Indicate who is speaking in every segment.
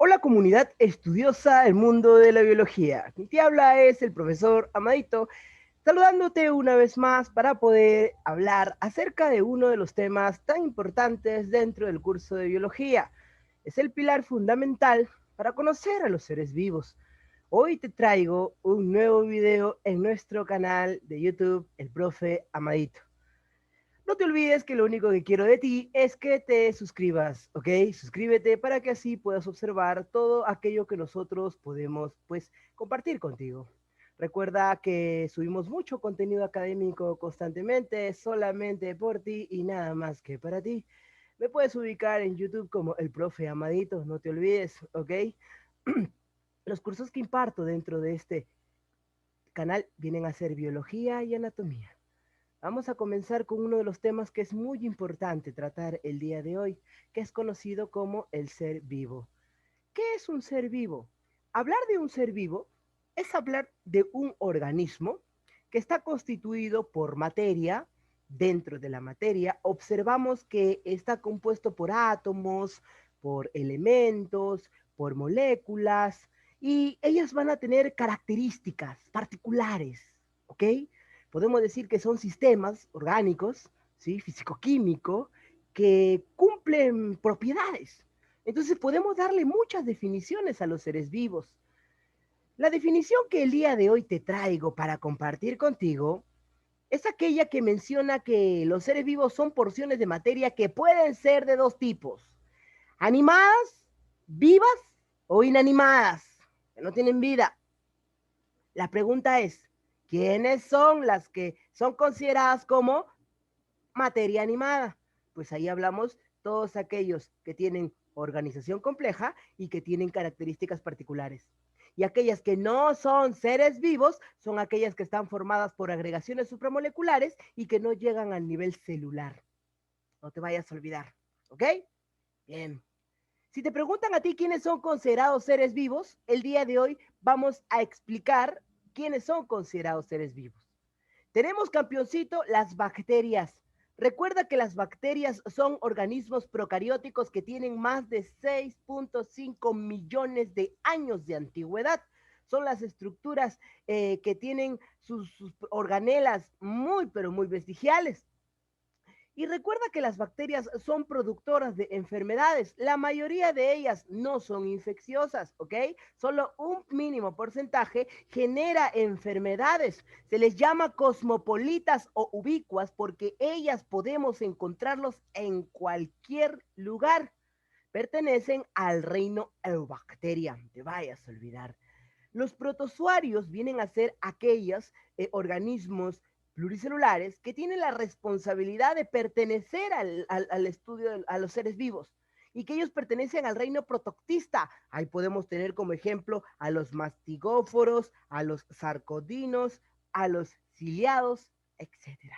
Speaker 1: Hola comunidad estudiosa del mundo de la biología. Quien te habla es el profesor Amadito, saludándote una vez más para poder hablar acerca de uno de los temas tan importantes dentro del curso de biología. Es el pilar fundamental para conocer a los seres vivos. Hoy te traigo un nuevo video en nuestro canal de YouTube, el profe Amadito. No te olvides que lo único que quiero de ti es que te suscribas, ¿ok? Suscríbete para que así puedas observar todo aquello que nosotros podemos, pues, compartir contigo. Recuerda que subimos mucho contenido académico constantemente, solamente por ti y nada más que para ti. Me puedes ubicar en YouTube como el profe Amadito, no te olvides, ¿ok? Los cursos que imparto dentro de este canal vienen a ser biología y anatomía. Vamos a comenzar con uno de los temas que es muy importante tratar el día de hoy, que es conocido como el ser vivo. ¿Qué es un ser vivo? Hablar de un ser vivo es hablar de un organismo que está constituido por materia. Dentro de la materia observamos que está compuesto por átomos, por elementos, por moléculas, y ellas van a tener características particulares, ¿ok? Podemos decir que son sistemas orgánicos, ¿sí? Físico-químico, que cumplen propiedades. Entonces podemos darle muchas definiciones a los seres vivos. La definición que el día de hoy te traigo para compartir contigo es aquella que menciona que los seres vivos son porciones de materia que pueden ser de dos tipos: animadas, vivas o inanimadas, que no tienen vida. La pregunta es, ¿quiénes son las que son consideradas como materia animada? Pues ahí hablamos todos aquellos que tienen organización compleja y que tienen características particulares. Y aquellas que no son seres vivos son aquellas que están formadas por agregaciones supramoleculares y que no llegan al nivel celular. No te vayas a olvidar, ¿ok? Bien. Si te preguntan a ti quiénes son considerados seres vivos, el día de hoy vamos a explicar quiénes son considerados seres vivos. Tenemos, campeoncito, las bacterias. Recuerda que las bacterias son organismos procarióticos que tienen más de 6.5 millones de años de antigüedad. Son las estructuras que tienen sus organelas muy, pero muy vestigiales. Y recuerda que las bacterias son productoras de enfermedades. La mayoría de ellas no son infecciosas, ¿ok? Solo un mínimo porcentaje genera enfermedades. Se les llama cosmopolitas o ubicuas porque ellas podemos encontrarlos en cualquier lugar. Pertenecen al reino Eubacteria, no te vayas a olvidar. Los protozoarios vienen a ser aquellos organismos pluricelulares que tienen la responsabilidad de pertenecer al estudio a los seres vivos y que ellos pertenecen al reino protoctista. Ahí podemos tener como ejemplo a los mastigóforos, a los sarcodinos, a los ciliados, etcétera.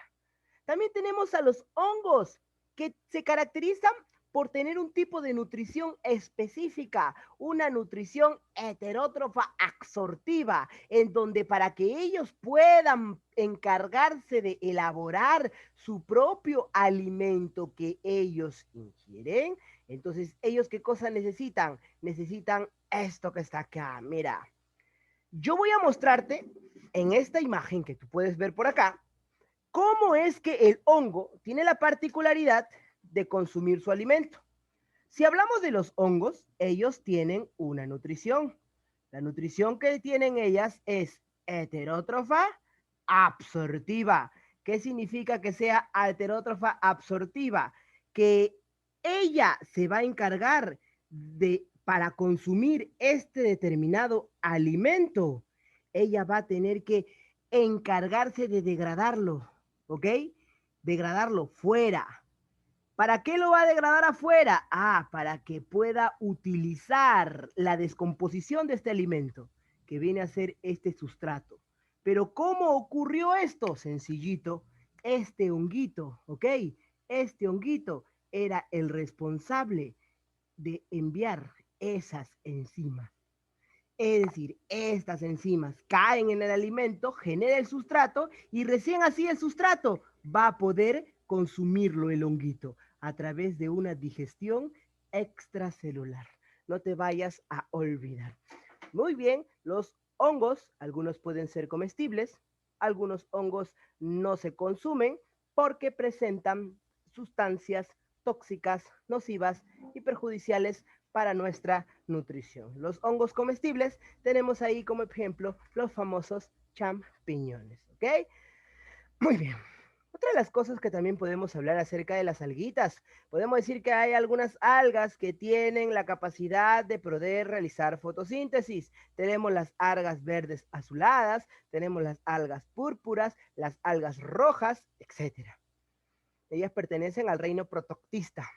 Speaker 1: También tenemos a los hongos, que se caracterizan por tener un tipo de nutrición específica, una nutrición heterótrofa absortiva, en donde para que ellos puedan encargarse de elaborar su propio alimento que ellos ingieren, entonces ellos qué cosa necesitan? Necesitan esto que está acá, mira. Yo voy a mostrarte en esta imagen que tú puedes ver por acá, ¿cómo es que el hongo tiene la particularidad de consumir su alimento? Si hablamos de los hongos, ellos tienen una nutrición. La nutrición que tienen ellas es heterótrofa absortiva. ¿Qué significa que sea heterótrofa absortiva? Que ella se va a encargar de, para consumir este determinado alimento, ella va a tener que encargarse de degradarlo, ¿ok? Degradarlo fuera. ¿Para qué lo va a degradar afuera? Ah, para que pueda utilizar la descomposición de este alimento, que viene a ser este sustrato. Pero ¿cómo ocurrió esto? Sencillito, este honguito, ¿ok? Este honguito era el responsable de enviar esas enzimas. Es decir, estas enzimas caen en el alimento, genera el sustrato y recién así el sustrato va a poder consumirlo el honguito a través de una digestión extracelular. no te vayas a olvidar. Muy bien, los hongos, algunos pueden ser comestibles, algunos hongos no se consumen porque presentan sustancias tóxicas, nocivas y perjudiciales para nuestra nutrición. Los hongos comestibles tenemos ahí como ejemplo los famosos champiñones, ¿ok? Muy bien. Otra de las cosas que también podemos hablar acerca de las alguitas, podemos decir que hay algunas algas que tienen la capacidad de poder realizar fotosíntesis. Tenemos las algas verdes azuladas, tenemos las algas púrpuras, las algas rojas, etcétera. Ellas pertenecen al reino protoctista.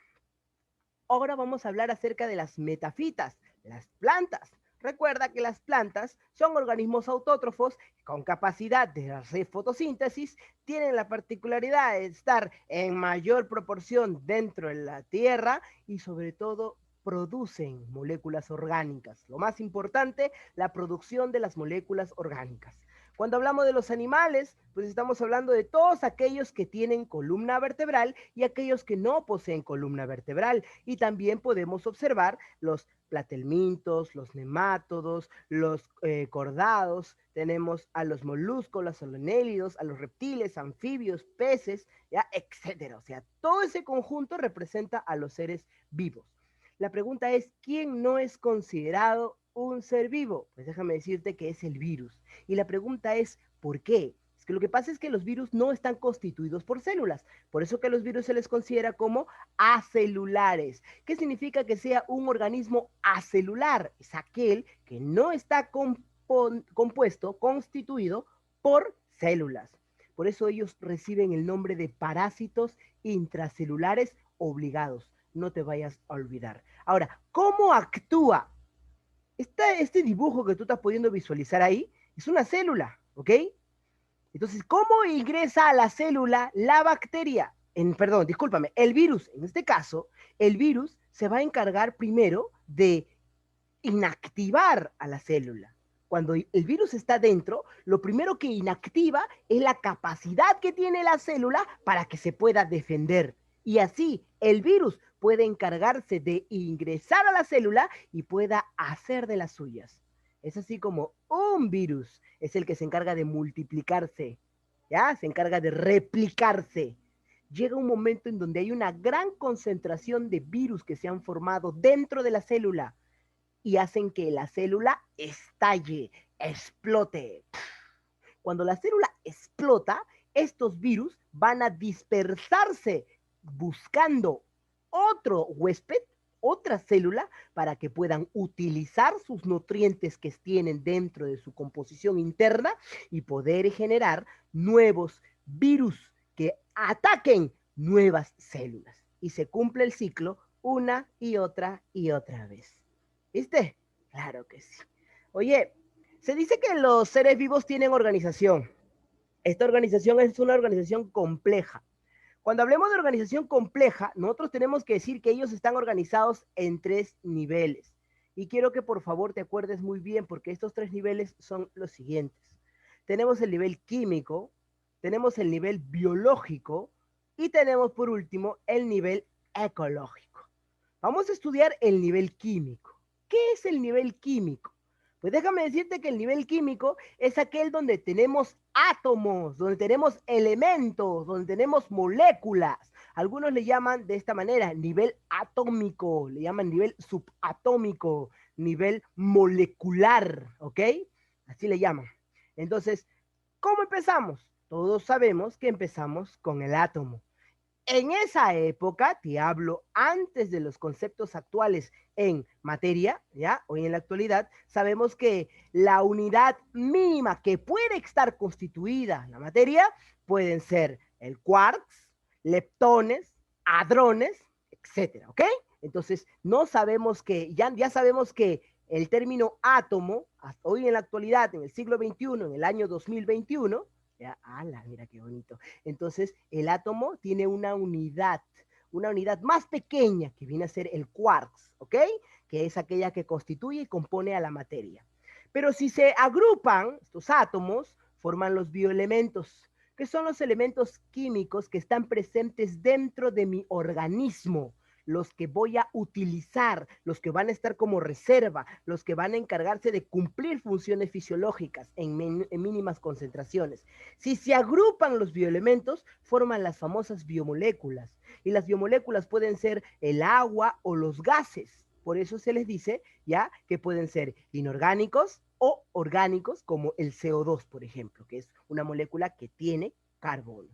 Speaker 1: Ahora vamos a hablar acerca de las metafitas, las plantas. Recuerda que las plantas son organismos autótrofos con capacidad de hacer fotosíntesis, tienen la particularidad de estar en mayor proporción dentro de la tierra y sobre todo producen moléculas orgánicas. Lo más importante, la producción de las moléculas orgánicas. Cuando hablamos de los animales, pues estamos hablando de todos aquellos que tienen columna vertebral y aquellos que no poseen columna vertebral. Y también podemos observar los platelmintos, los nemátodos, los cordados, tenemos a los moluscos, los solonélidos, a los reptiles, anfibios, peces, ¿ya? Etcétera. O sea, todo ese conjunto representa a los seres vivos. La pregunta es, ¿quién no es considerado un ser vivo? Pues déjame decirte que es el virus. Y la pregunta es, ¿por qué? Es que lo que pasa es que los virus no están constituidos por células. Por eso que a los virus se les considera como acelulares. ¿Qué significa que sea un organismo acelular? Es aquel que no está compuesto, constituido por células. Por eso ellos reciben el nombre de parásitos intracelulares obligados. No te vayas a olvidar. Ahora, ¿cómo actúa? Este dibujo que tú estás pudiendo visualizar ahí es una célula, ¿ok? Entonces, ¿cómo ingresa a la célula la bacteria? Perdón, discúlpame, el virus. En este caso, el virus se va a encargar primero de inactivar a la célula. Cuando el virus está dentro, lo primero que inactiva es la capacidad que tiene la célula para que se pueda defender. Y así el virus puede encargarse de ingresar a la célula y pueda hacer de las suyas. Es así como un virus es el que se encarga de multiplicarse, ¿ya? Se encarga de replicarse. Llega un momento en donde hay una gran concentración de virus que se han formado dentro de la célula y hacen que la célula estalle, explote. Cuando la célula explota, estos virus van a dispersarse buscando otro huésped, otra célula, para que puedan utilizar sus nutrientes que tienen dentro de su composición interna y poder generar nuevos virus que ataquen nuevas células. Y se cumple el ciclo una y otra vez. ¿Viste? Claro que sí. Oye, se dice que los seres vivos tienen organización. Esta organización es una organización compleja. Cuando hablemos de organización compleja, nosotros tenemos que decir que ellos están organizados en 3 niveles. Y quiero que por favor te acuerdes muy bien, porque estos 3 niveles son los siguientes. Tenemos el nivel químico, tenemos el nivel biológico y tenemos por último el nivel ecológico. Vamos a estudiar el nivel químico. ¿Qué es el nivel químico? Pues déjame decirte que el nivel químico es aquel donde tenemos átomos, donde tenemos elementos, donde tenemos moléculas. Algunos le llaman de esta manera nivel atómico, le llaman nivel subatómico, nivel molecular, ¿ok? Así le llaman. Entonces, ¿cómo empezamos? Todos sabemos que empezamos con el átomo. En esa época, te hablo antes de los conceptos actuales en materia, ¿ya? Hoy en la actualidad, sabemos que la unidad mínima que puede estar constituida en la materia pueden ser el quarks, leptones, hadrones, etcétera, ¿ok? Entonces, no sabemos que, ya sabemos que el término átomo, hasta hoy en la actualidad, en el siglo XXI, en el año 2021, ya, ala, mira qué bonito. Entonces, el átomo tiene una unidad más pequeña que viene a ser el quarks, ¿ok? Que es aquella que constituye y compone a la materia. Pero si se agrupan estos átomos, forman los bioelementos, que son los elementos químicos que están presentes dentro de mi organismo. los que voy a utilizar, los que van a estar como reserva, los que van a encargarse de cumplir funciones fisiológicas en mínimas concentraciones. Si se agrupan los bioelementos, forman las famosas biomoléculas. Y las biomoléculas pueden ser el agua o los gases. Por eso se les dice ya que pueden ser inorgánicos o orgánicos, como el CO2, por ejemplo, que es una molécula que tiene carbono.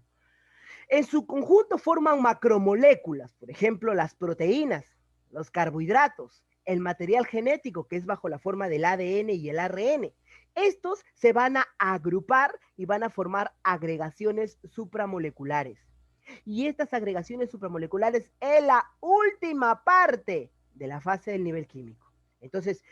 Speaker 1: En su conjunto forman macromoléculas, por ejemplo, las proteínas, los carbohidratos, el material genético, que es bajo la forma del ADN y el ARN. Estos se van a agrupar y van a formar agregaciones supramoleculares. Y estas agregaciones supramoleculares es la última parte de la fase del nivel químico. Entonces,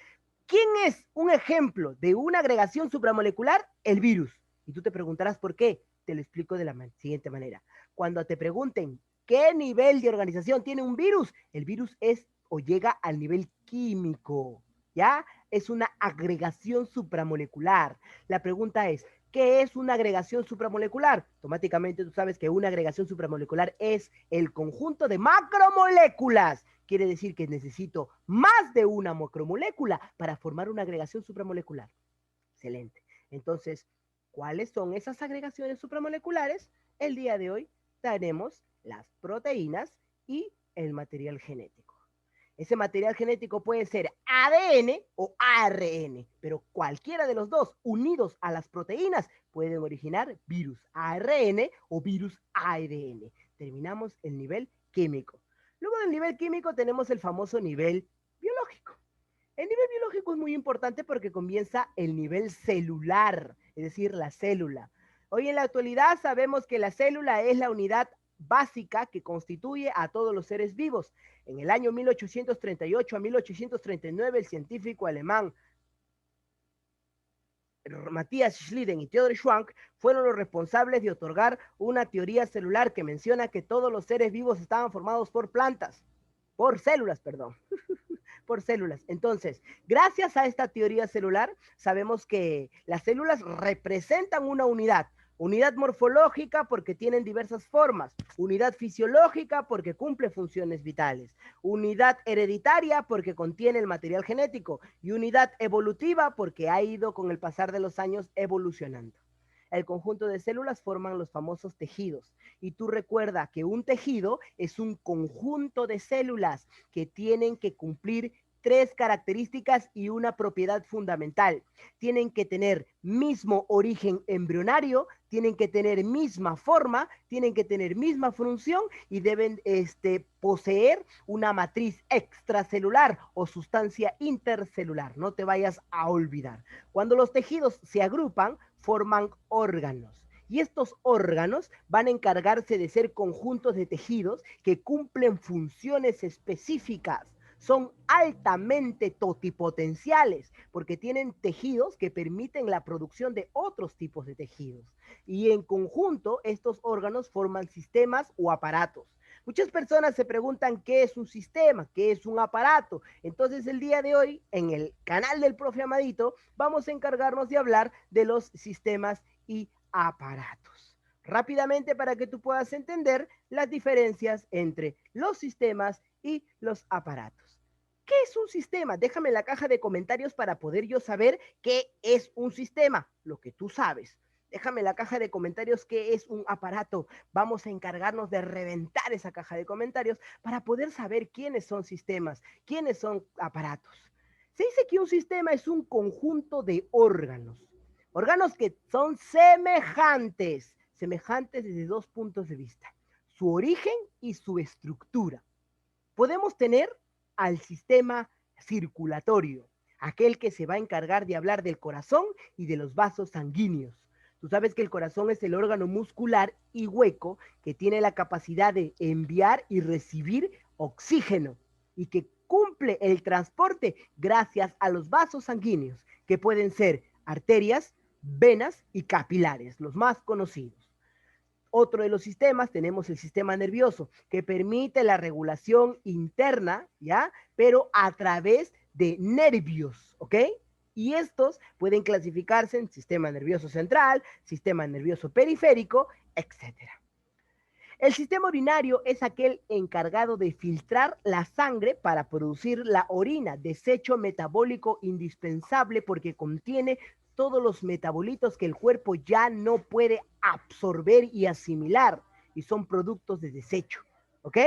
Speaker 1: ¿quién es un ejemplo de una agregación supramolecular? El virus. Y tú te preguntarás por qué. Te lo explico de la siguiente manera. Cuando te pregunten qué nivel de organización tiene un virus, el virus es o llega al nivel químico, ¿ya? Es una agregación supramolecular. La pregunta es, ¿qué es una agregación supramolecular? Automáticamente tú sabes que una agregación supramolecular es el conjunto de macromoléculas. Quiere decir que necesito más de una macromolécula para formar una agregación supramolecular. Excelente. Entonces, ¿cuáles son esas agregaciones supramoleculares? El día de hoy tenemos las proteínas y el material genético. Ese material genético puede ser ADN o ARN, pero cualquiera de los dos unidos a las proteínas pueden originar virus ARN o virus ADN. Terminamos el nivel químico. Luego del nivel químico tenemos el famoso nivel biológico. El nivel biológico es muy importante porque comienza el nivel celular, es decir, la célula. Hoy en la actualidad sabemos que la célula es la unidad básica que constituye a todos los seres vivos. En el año 1838 a 1839, el científico alemán Matthias Schleiden y Theodor Schwank fueron los responsables de otorgar una teoría celular que menciona que todos los seres vivos estaban formados por células, perdón. Por células. Entonces, gracias a esta teoría celular, sabemos que las células representan una unidad. Unidad morfológica porque tienen diversas formas, unidad fisiológica porque cumple funciones vitales, unidad hereditaria porque contiene el material genético y unidad evolutiva porque ha ido con el pasar de los años evolucionando. El conjunto de células forman los famosos tejidos. Y tú recuerda que un tejido es un conjunto de células que tienen que cumplir 3 características y una propiedad fundamental. Tienen que tener mismo origen embrionario, tienen que tener misma forma, tienen que tener misma función y deben poseer una matriz extracelular o sustancia intercelular. No te vayas a olvidar. Cuando los tejidos se agrupan, forman órganos. Y estos órganos van a encargarse de ser conjuntos de tejidos que cumplen funciones específicas. Son altamente totipotenciales porque tienen tejidos que permiten la producción de otros tipos de tejidos. Y en conjunto, estos órganos forman sistemas o aparatos. Muchas personas se preguntan qué es un sistema, qué es un aparato. Entonces, el día de hoy, en el canal del profe Amadito, vamos a encargarnos de hablar de los sistemas y aparatos. Rápidamente para que tú puedas entender las diferencias entre los sistemas y los aparatos. ¿Qué es un sistema? Déjame en la caja de comentarios para poder yo saber qué es un sistema, lo que tú sabes. Déjame en la caja de comentarios qué es un aparato. Vamos a encargarnos de reventar esa caja de comentarios para poder saber quiénes son sistemas, quiénes son aparatos. Se dice que un sistema es un conjunto de órganos. Órganos que son semejantes desde 2 puntos de vista. Su origen y su estructura. Podemos tener al sistema circulatorio, aquel que se va a encargar de hablar del corazón y de los vasos sanguíneos. Tú sabes que el corazón es el órgano muscular y hueco que tiene la capacidad de enviar y recibir oxígeno y que cumple el transporte gracias a los vasos sanguíneos, que pueden ser arterias, venas y capilares, los más conocidos. Otro de los sistemas, tenemos el sistema nervioso, que permite la regulación interna, ¿ya? Pero a través de nervios, ¿ok? Y estos pueden clasificarse en sistema nervioso central, sistema nervioso periférico, etc. El sistema urinario es aquel encargado de filtrar la sangre para producir la orina, desecho metabólico indispensable porque contiene todos los metabolitos que el cuerpo ya no puede absorber y asimilar y son productos de desecho. ¿Ok?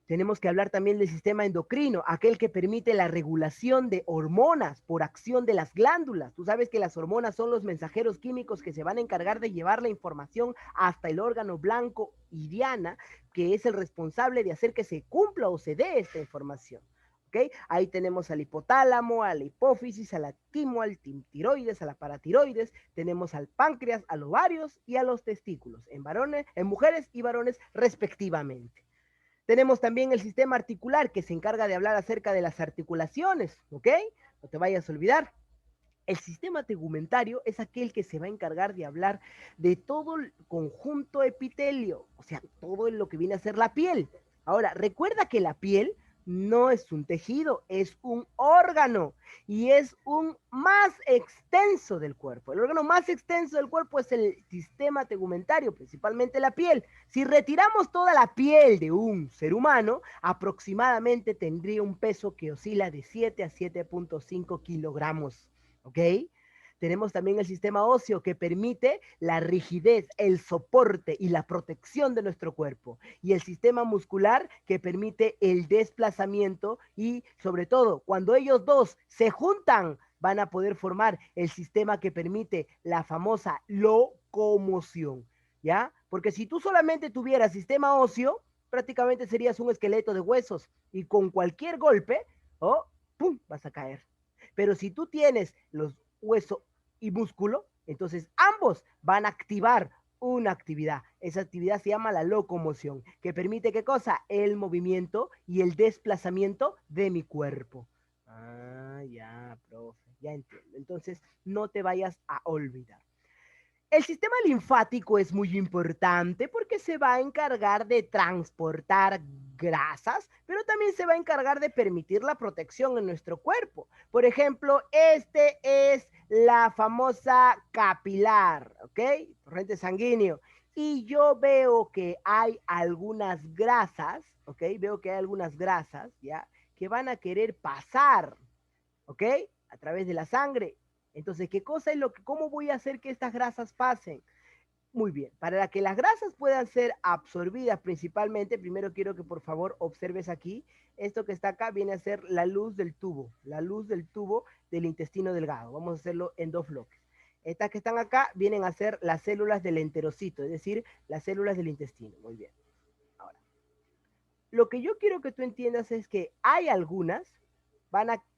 Speaker 1: Tenemos que hablar también del sistema endocrino, aquel que permite la regulación de hormonas por acción de las glándulas. Tú sabes que las hormonas son los mensajeros químicos que se van a encargar de llevar la información hasta el órgano blanco y diana, que es el responsable de hacer que se cumpla o se dé esta información. ¿Okay? Ahí tenemos al hipotálamo, a la hipófisis, a la timo, al tiroides, a la paratiroides, tenemos al páncreas, a los ovarios y a los testículos, en varones, en mujeres y varones respectivamente. Tenemos también el sistema articular que se encarga de hablar acerca de las articulaciones, ¿ok? No te vayas a olvidar. El sistema tegumentario es aquel que se va a encargar de hablar de todo el conjunto epitelio, o sea, todo lo que viene a ser la piel. Ahora, recuerda que la piel no es un tejido, es un órgano y es un más extenso del cuerpo. El órgano más extenso del cuerpo es el sistema tegumentario, principalmente la piel. Si retiramos toda la piel de un ser humano, aproximadamente tendría un peso que oscila de 7 a 7.5 kilogramos. ¿Ok? Tenemos también el sistema óseo que permite la rigidez, el soporte y la protección de nuestro cuerpo. Y el sistema muscular que permite el desplazamiento y sobre todo cuando ellos dos se juntan van a poder formar el sistema que permite la famosa locomoción. ¿Ya? Porque si tú solamente tuvieras sistema óseo, prácticamente serías un esqueleto de huesos y con cualquier golpe, oh, ¡pum!, vas a caer. Pero si tú tienes los hueso y músculo, entonces ambos van a activar una actividad. Esa actividad se llama la locomoción, que permite ¿qué cosa? El movimiento y el desplazamiento de mi cuerpo. Ah, ya, profe, ya entiendo. Entonces, no te vayas a olvidar. El sistema linfático es muy importante porque se va a encargar de transportar grasas, pero también se va a encargar de permitir la protección en nuestro cuerpo. Por ejemplo, este es la famosa capilar, ¿ok? Torrente sanguíneo. Y yo veo que hay algunas grasas, ¿ok? Veo que hay algunas grasas, ¿ya? Que van a querer pasar, ¿ok? A través de la sangre. Entonces, ¿qué cosa es lo que, cómo voy a hacer que estas grasas pasen? Muy bien, para que las grasas puedan ser absorbidas principalmente, primero quiero que por favor observes aquí, esto que está acá viene a ser la luz del tubo del intestino delgado. Vamos a hacerlo en dos bloques. Estas que están acá vienen a ser las células del enterocito, es decir, las células del intestino. Muy bien. Ahora, lo que yo quiero que tú entiendas es que hay algunas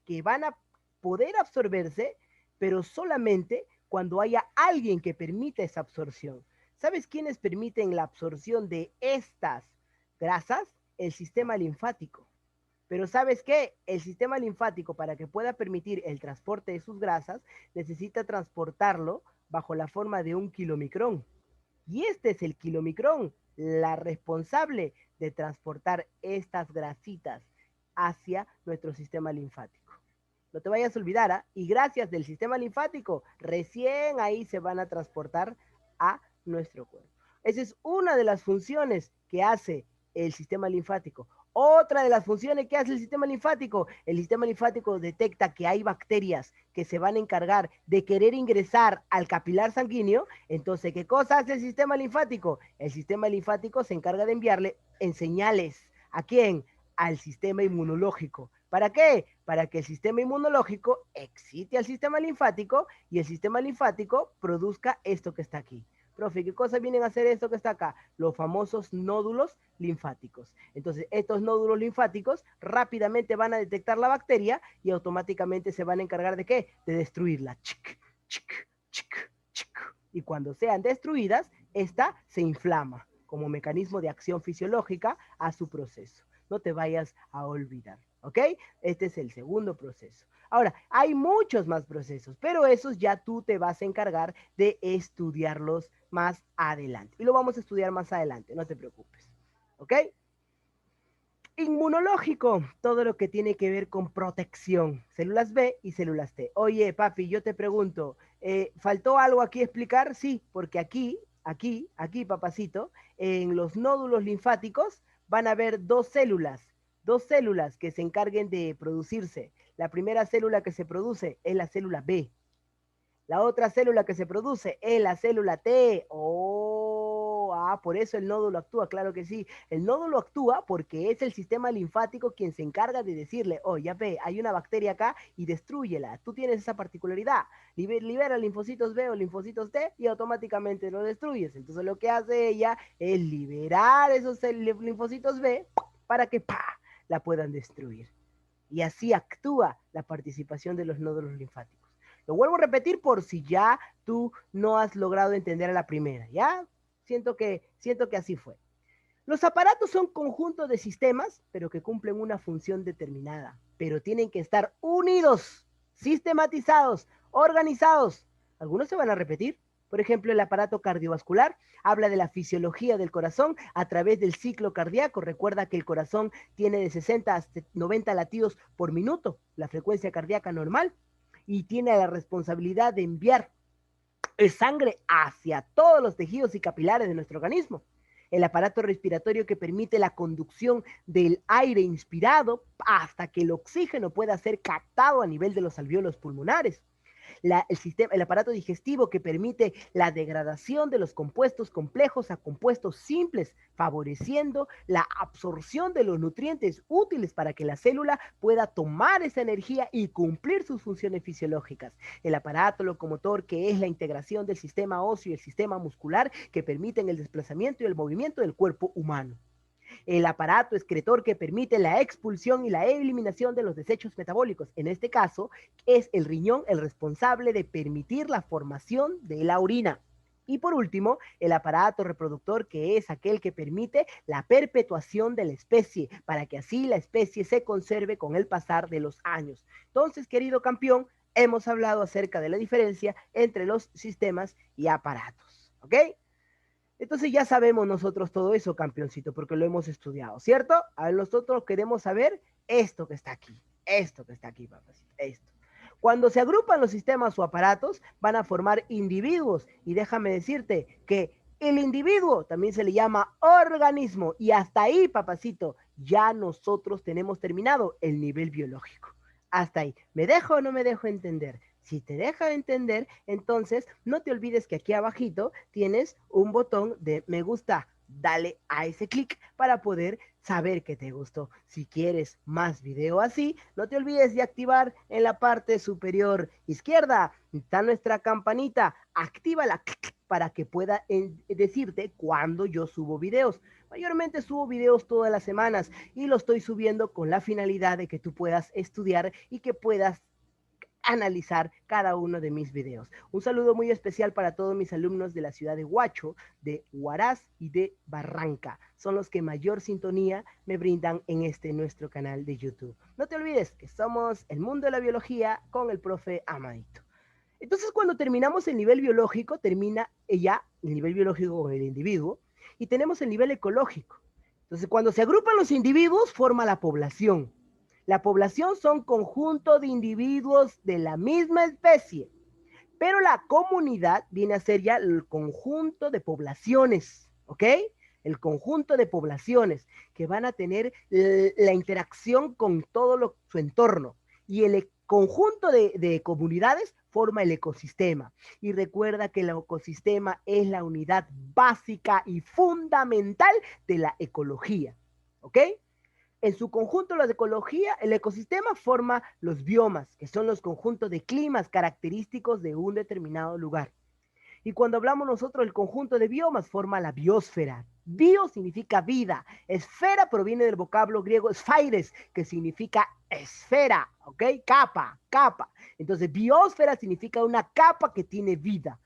Speaker 1: que van a poder absorberse, pero solamente cuando haya alguien que permita esa absorción. ¿Sabes quiénes permiten la absorción de estas grasas? El sistema linfático. Pero ¿sabes qué? El sistema linfático, para que pueda permitir el transporte de sus grasas, necesita transportarlo bajo la forma de un kilomicrón. Y este es el kilomicrón, la responsable de transportar estas grasitas hacia nuestro sistema linfático. No te vayas a olvidar, ¿eh? Y gracias del sistema linfático, recién ahí se van a transportar a nuestro cuerpo. Esa es una de las funciones que hace el sistema linfático. Otra de las funciones que hace el sistema linfático detecta que hay bacterias que se van a encargar de querer ingresar al capilar sanguíneo. Entonces, ¿qué cosa hace el sistema linfático? El sistema linfático se encarga de enviarle en señales. ¿A quién? Al sistema inmunológico. ¿Para qué? Para que el sistema inmunológico excite al sistema linfático y el sistema linfático produzca esto que está aquí. Profe, ¿qué cosas vienen a hacer esto que está acá? Los famosos nódulos linfáticos. Entonces, estos nódulos linfáticos rápidamente van a detectar la bacteria y automáticamente se van a encargar de ¿qué? De destruirla. Chic, chic, chic, chic. Y cuando sean destruidas, esta se inflama como mecanismo de acción fisiológica a su proceso. No te vayas a olvidar, ¿ok? Este es el segundo proceso. Ahora, hay muchos más procesos, pero esos ya tú te vas a encargar de estudiarlos más adelante. Y lo vamos a estudiar más adelante, no te preocupes, ¿ok? Inmunológico, todo lo que tiene que ver con protección, células B y células T. Oye, papi, yo te pregunto, ¿faltó algo aquí explicar? Sí, porque aquí aquí, papacito, en los nódulos linfáticos van a haber dos células que se encarguen de producirse. La primera célula que se produce es la célula B. La otra célula que se produce es la célula T. Por eso el nódulo actúa, claro que sí. El nódulo actúa porque es el sistema linfático quien se encarga de decirle, oh, ya ve, hay una bacteria acá y destrúyela. Tú tienes esa particularidad. Libera linfocitos B o linfocitos T y automáticamente lo destruyes. Entonces lo que hace ella es liberar esos linfocitos B para que la puedan destruir. Y así actúa la participación de los nódulos linfáticos. Lo vuelvo a repetir por si ya tú no has logrado entender a la primera, ¿ya? Siento que así fue. Los aparatos son conjuntos de sistemas, pero que cumplen una función determinada, pero tienen que estar unidos, sistematizados, organizados. Algunos se van a repetir. Por ejemplo, el aparato cardiovascular habla de la fisiología del corazón a través del ciclo cardíaco. Recuerda que el corazón tiene de 60 hasta 90 latidos por minuto, la frecuencia cardíaca normal, y tiene la responsabilidad de enviar sangre hacia todos los tejidos y capilares de nuestro organismo. El aparato respiratorio que permite la conducción del aire inspirado hasta que el oxígeno pueda ser captado a nivel de los alvéolos pulmonares. El aparato digestivo que permite la degradación de los compuestos complejos a compuestos simples, favoreciendo la absorción de los nutrientes útiles para que la célula pueda tomar esa energía y cumplir sus funciones fisiológicas. El aparato locomotor, que es la integración del sistema óseo y el sistema muscular que permiten el desplazamiento y el movimiento del cuerpo humano. El aparato excretor que permite la expulsión y la eliminación de los desechos metabólicos. En este caso, es el riñón el responsable de permitir la formación de la orina. Y por último, el aparato reproductor, que es aquel que permite la perpetuación de la especie, para que así la especie se conserve con el pasar de los años. Entonces, querido campeón, hemos hablado acerca de la diferencia entre los sistemas y aparatos. ¿Ok? Entonces ya sabemos nosotros todo eso, campeoncito, porque lo hemos estudiado, ¿cierto? A ver, nosotros queremos saber esto que está aquí, papacito, esto. Cuando se agrupan los sistemas o aparatos, van a formar individuos. Y déjame decirte que el individuo también se le llama organismo. Y hasta ahí, papacito, ya nosotros tenemos terminado el nivel biológico. Hasta ahí. ¿Me dejo o no me dejo entender? Si te deja entender, entonces no te olvides que aquí abajito tienes un botón de me gusta. Dale a ese clic para poder saber que te gustó. Si quieres más video así, no te olvides de activar en la parte superior izquierda. Está nuestra campanita. Actívala para que pueda decirte cuando yo subo videos. Mayormente subo videos todas las semanas y lo estoy subiendo con la finalidad de que tú puedas estudiar y que puedas analizar cada uno de mis videos. Un saludo muy especial para todos mis alumnos de la ciudad de Huacho, de Huaraz y de Barranca. Son los que mayor sintonía me brindan en este nuestro canal de YouTube. No te olvides que somos el mundo de la biología con el profe Amadito. Entonces, cuando terminamos el nivel biológico, termina ya el nivel biológico con el individuo y tenemos el nivel ecológico. Entonces, cuando se agrupan los individuos, forma la población. La población son conjunto de individuos de la misma especie, pero la comunidad viene a ser ya el conjunto de poblaciones, ¿ok? El conjunto de poblaciones que van a tener la interacción con todo su entorno. Y el conjunto de comunidades forma el ecosistema. Y recuerda que el ecosistema es la unidad básica y fundamental de la ecología, ¿ok? En su conjunto, la ecología, el ecosistema forma los biomas, que son los conjuntos de climas característicos de un determinado lugar. Y cuando hablamos nosotros del conjunto de biomas, forma la biosfera. Bio significa vida. Esfera proviene del vocablo griego sphaires, que significa esfera, ¿ok? Capa, capa. Entonces, biosfera significa una capa que tiene vida.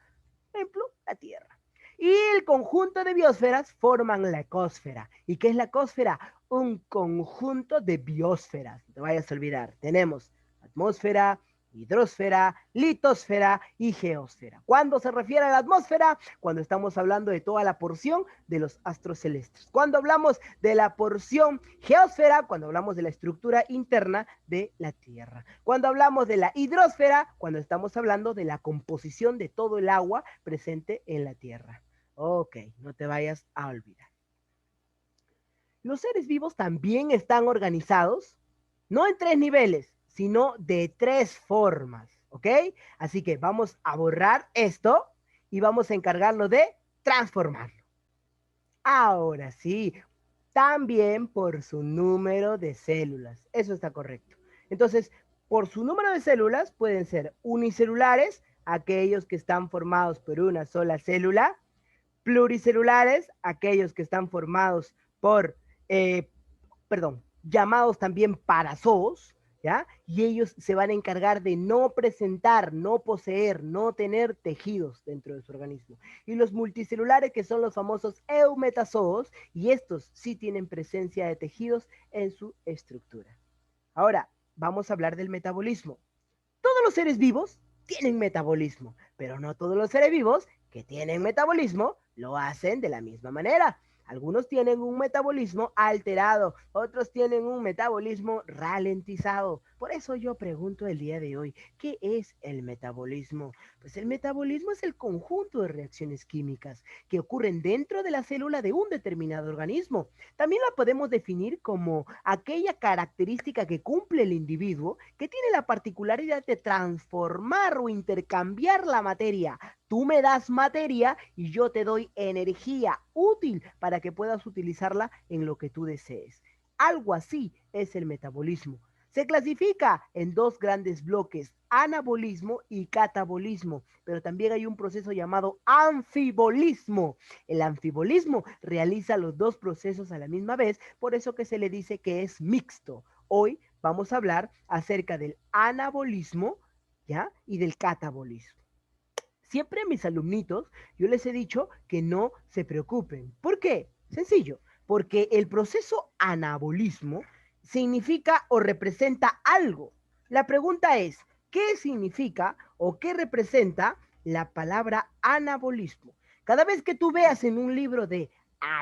Speaker 1: Por ejemplo, la Tierra. Y el conjunto de biosferas forman la ecosfera. ¿Y qué es la ecosfera? Un conjunto de biosferas. No te vayas a olvidar. Tenemos atmósfera, hidrosfera, litosfera y geosfera. ¿Cuándo se refiere a la atmósfera? Cuando estamos hablando de toda la porción de los astros celestes. Cuando hablamos de la porción geosfera, cuando hablamos de la estructura interna de la Tierra. Cuando hablamos de la hidrosfera, cuando estamos hablando de la composición de todo el agua presente en la Tierra. Ok, no te vayas a olvidar. Los seres vivos también están organizados, no en tres niveles, sino de tres formas, ¿ok? Así que vamos a borrar esto y vamos a encargarlo de transformarlo. Ahora sí, también por su número de células. Eso está correcto. Entonces, por su número de células pueden ser unicelulares, aquellos que están formados por una sola célula, pluricelulares, aquellos que están formados por, llamados también parazoos, ¿ya? Y ellos se van a encargar de no presentar, no poseer, no tener tejidos dentro de su organismo. Y los multicelulares, que son los famosos eumetazoos, y estos sí tienen presencia de tejidos en su estructura. Ahora, vamos a hablar del metabolismo. Todos los seres vivos tienen metabolismo, pero no todos los seres vivos que tienen metabolismo lo hacen de la misma manera. Algunos tienen un metabolismo alterado, otros tienen un metabolismo ralentizado. Por eso yo pregunto el día de hoy, ¿qué es el metabolismo? Pues el metabolismo es el conjunto de reacciones químicas que ocurren dentro de la célula de un determinado organismo. También la podemos definir como aquella característica que cumple el individuo que tiene la particularidad de transformar o intercambiar la materia. Tú me das materia y yo te doy energía útil para que puedas utilizarla en lo que tú desees. Algo así es el metabolismo. Se clasifica en dos grandes bloques, anabolismo y catabolismo, pero también hay un proceso llamado anfibolismo. El anfibolismo realiza los dos procesos a la misma vez, por eso que se le dice que es mixto. Hoy vamos a hablar acerca del anabolismo, ¿ya? Y del catabolismo. Siempre a mis alumnitos yo les he dicho que no se preocupen. ¿Por qué? Sencillo, porque el proceso anabolismo significa o representa algo. La pregunta es, ¿qué significa o qué representa la palabra anabolismo? Cada vez que tú veas en un libro de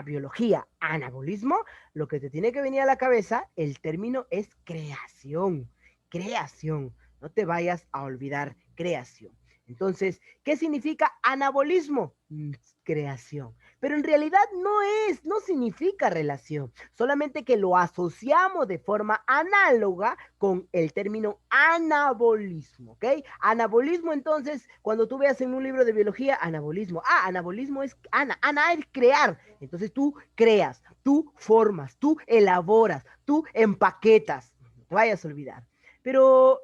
Speaker 1: biología, anabolismo, lo que te tiene que venir a la cabeza, el término es creación. Creación. No te vayas a olvidar creación. Entonces, ¿qué significa anabolismo? Creación. Pero en realidad no significa relación, solamente que lo asociamos de forma análoga con el término anabolismo, ¿ok? Anabolismo, entonces, cuando tú veas en un libro de biología, anabolismo, anabolismo es, ana es crear, entonces tú creas, tú formas, tú elaboras, tú empaquetas, no te vayas a olvidar. Pero